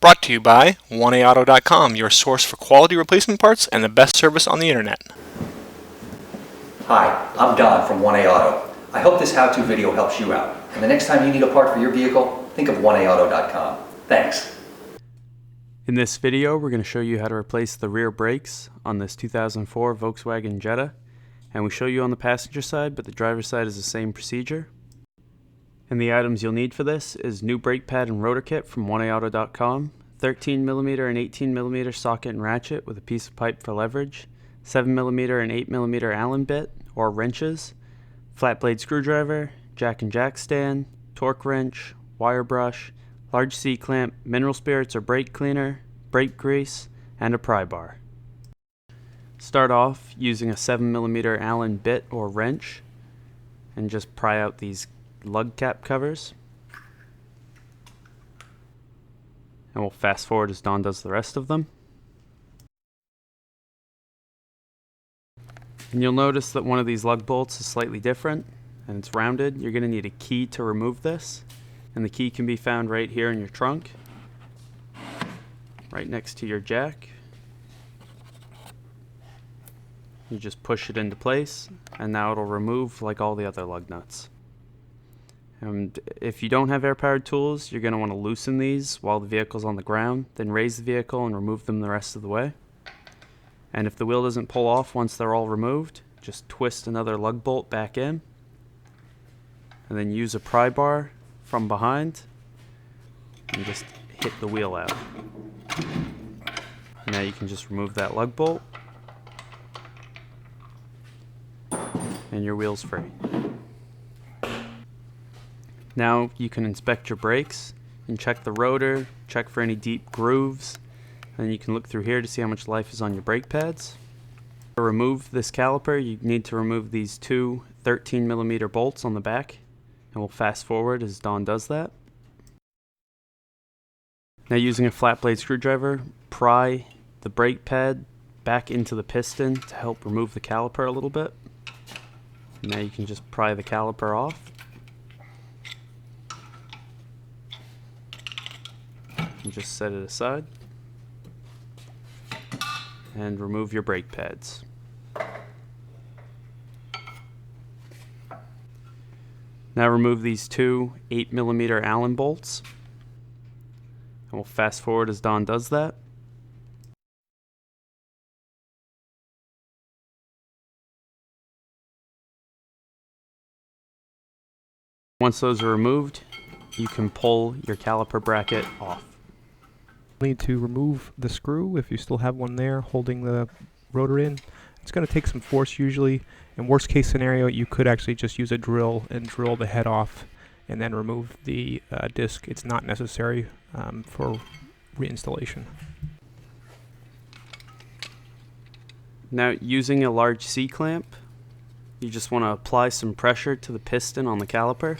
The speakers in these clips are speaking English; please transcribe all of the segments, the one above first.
Brought to you by 1AAuto.com, your source for quality replacement parts and the best service on the internet. Hi, I'm Don from 1A Auto. I hope this how-to video helps you out. And the next time you need a part for your vehicle, think of 1AAuto.com. Thanks. In this video, we're going to show you how to replace the rear brakes on this 2004 Volkswagen Jetta. And we show you on the passenger side, but the driver's side is the same procedure. And the items you'll need for this is new brake pad and rotor kit from 1AAuto.com, 13mm and 18mm socket and ratchet with a piece of pipe for leverage, 7mm and 8mm Allen bit or wrenches, flat blade screwdriver, jack and jack stand, torque wrench, wire brush, large C-clamp, mineral spirits or brake cleaner, brake grease, and a pry bar. Start off using a 7mm Allen bit or wrench and just pry out these lug cap covers. And we'll fast forward as Don does the rest of them. And you'll notice that one of these lug bolts is slightly different and it's rounded. You're going to need a key to remove this, and the key can be found right here in your trunk, right next to your jack. You just push it into place and now it'll remove like all the other lug nuts. And if you don't have air-powered tools, you're going to want to loosen these while the vehicle's on the ground, then raise the vehicle and remove them the rest of the way. And if the wheel doesn't pull off once they're all removed, just twist another lug bolt back in, and then use a pry bar from behind and just hit the wheel out. Now you can just remove that lug bolt, and your wheel's free. Now you can inspect your brakes and check the rotor, check for any deep grooves, and you can look through here to see how much life is on your brake pads. To remove this caliper, you need to remove these two 13mm bolts on the back, and we'll fast forward as Don does that. Now using a flat blade screwdriver, pry the brake pad back into the piston to help remove the caliper a little bit. Now you can just pry the caliper off. And just set it aside and remove your brake pads. Now remove these two 8mm Allen bolts, and we'll fast forward as Don does that. Once those are removed, you can pull your caliper bracket off. Need to remove the screw if you still have one there holding the rotor in. It's going to take some force usually. In worst case scenario, you could actually just use a drill and drill the head off and then remove the disc. It's not necessary for reinstallation. Now using a large C-clamp, you just want to apply some pressure to the piston on the caliper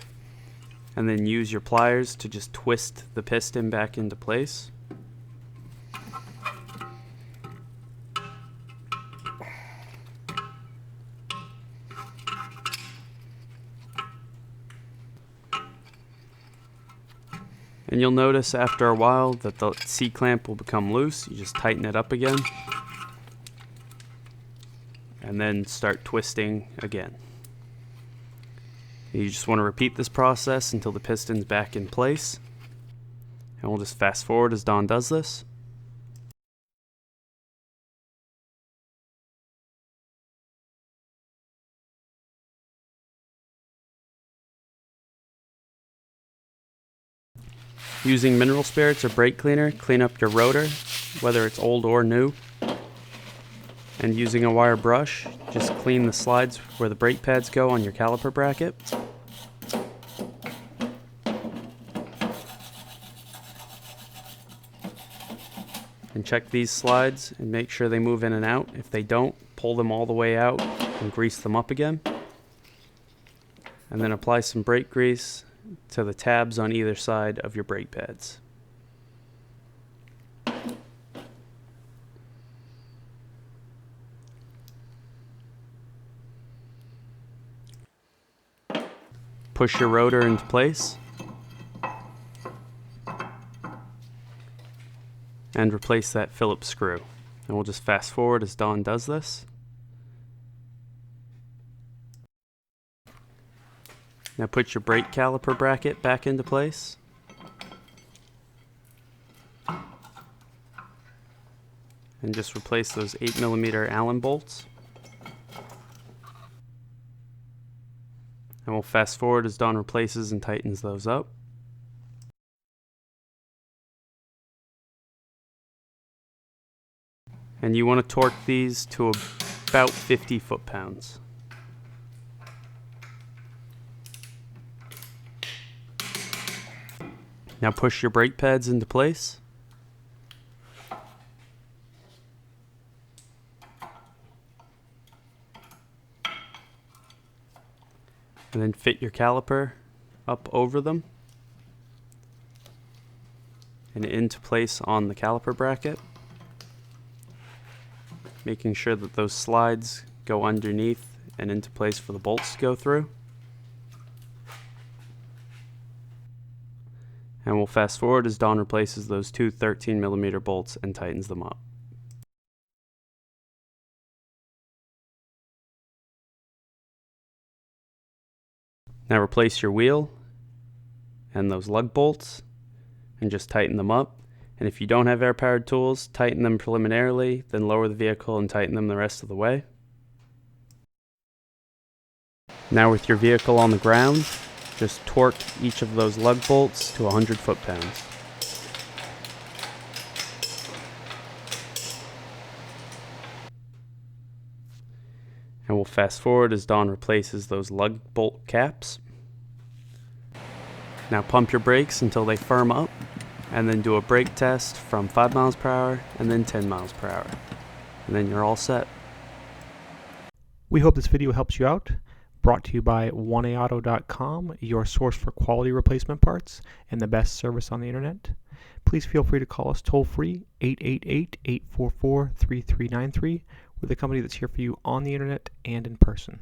and then use your pliers to just twist the piston back into place. And you'll notice after a while that the C-clamp will become loose. You just tighten it up again and then start twisting again. You just want to repeat this process until the piston's back in place. And we'll just fast forward as Don does this. Using mineral spirits or brake cleaner, clean up your rotor, whether it's old or new. And using a wire brush, just clean the slides where the brake pads go on your caliper bracket. And check these slides and make sure they move in and out. If they don't, pull them all the way out and grease them up again. And then apply some brake grease to the tabs on either side of your brake pads. Push your rotor into place and replace that Phillips screw. And we'll just fast forward as Dawn does this. Now put your brake caliper bracket back into place. And just replace those 8mm Allen bolts. And we'll fast forward as Dawn replaces and tightens those up. And you want to torque these to about 50 foot-pounds. Now push your brake pads into place. And then fit your caliper up over them and into place on the caliper bracket, making sure that those slides go underneath and into place for the bolts to go through. And we'll fast forward as Dawn replaces those two 13mm bolts and tightens them up. Now replace your wheel and those lug bolts and just tighten them up. And if you don't have air-powered tools, tighten them preliminarily, then lower the vehicle and tighten them the rest of the way. Now with your vehicle on the ground, just torque each of those lug bolts to 100 foot-pounds. And we'll fast forward as Dawn replaces those lug bolt caps. Now pump your brakes until they firm up, and then do a brake test from 5 miles per hour and then 10 miles per hour. And then you're all set. We hope this video helps you out. Brought to you by oneaauto.com, your source for quality replacement parts and the best service on the internet. Please feel free to call us toll free 888-844-3393. We're the company that's here for you on the internet and in person.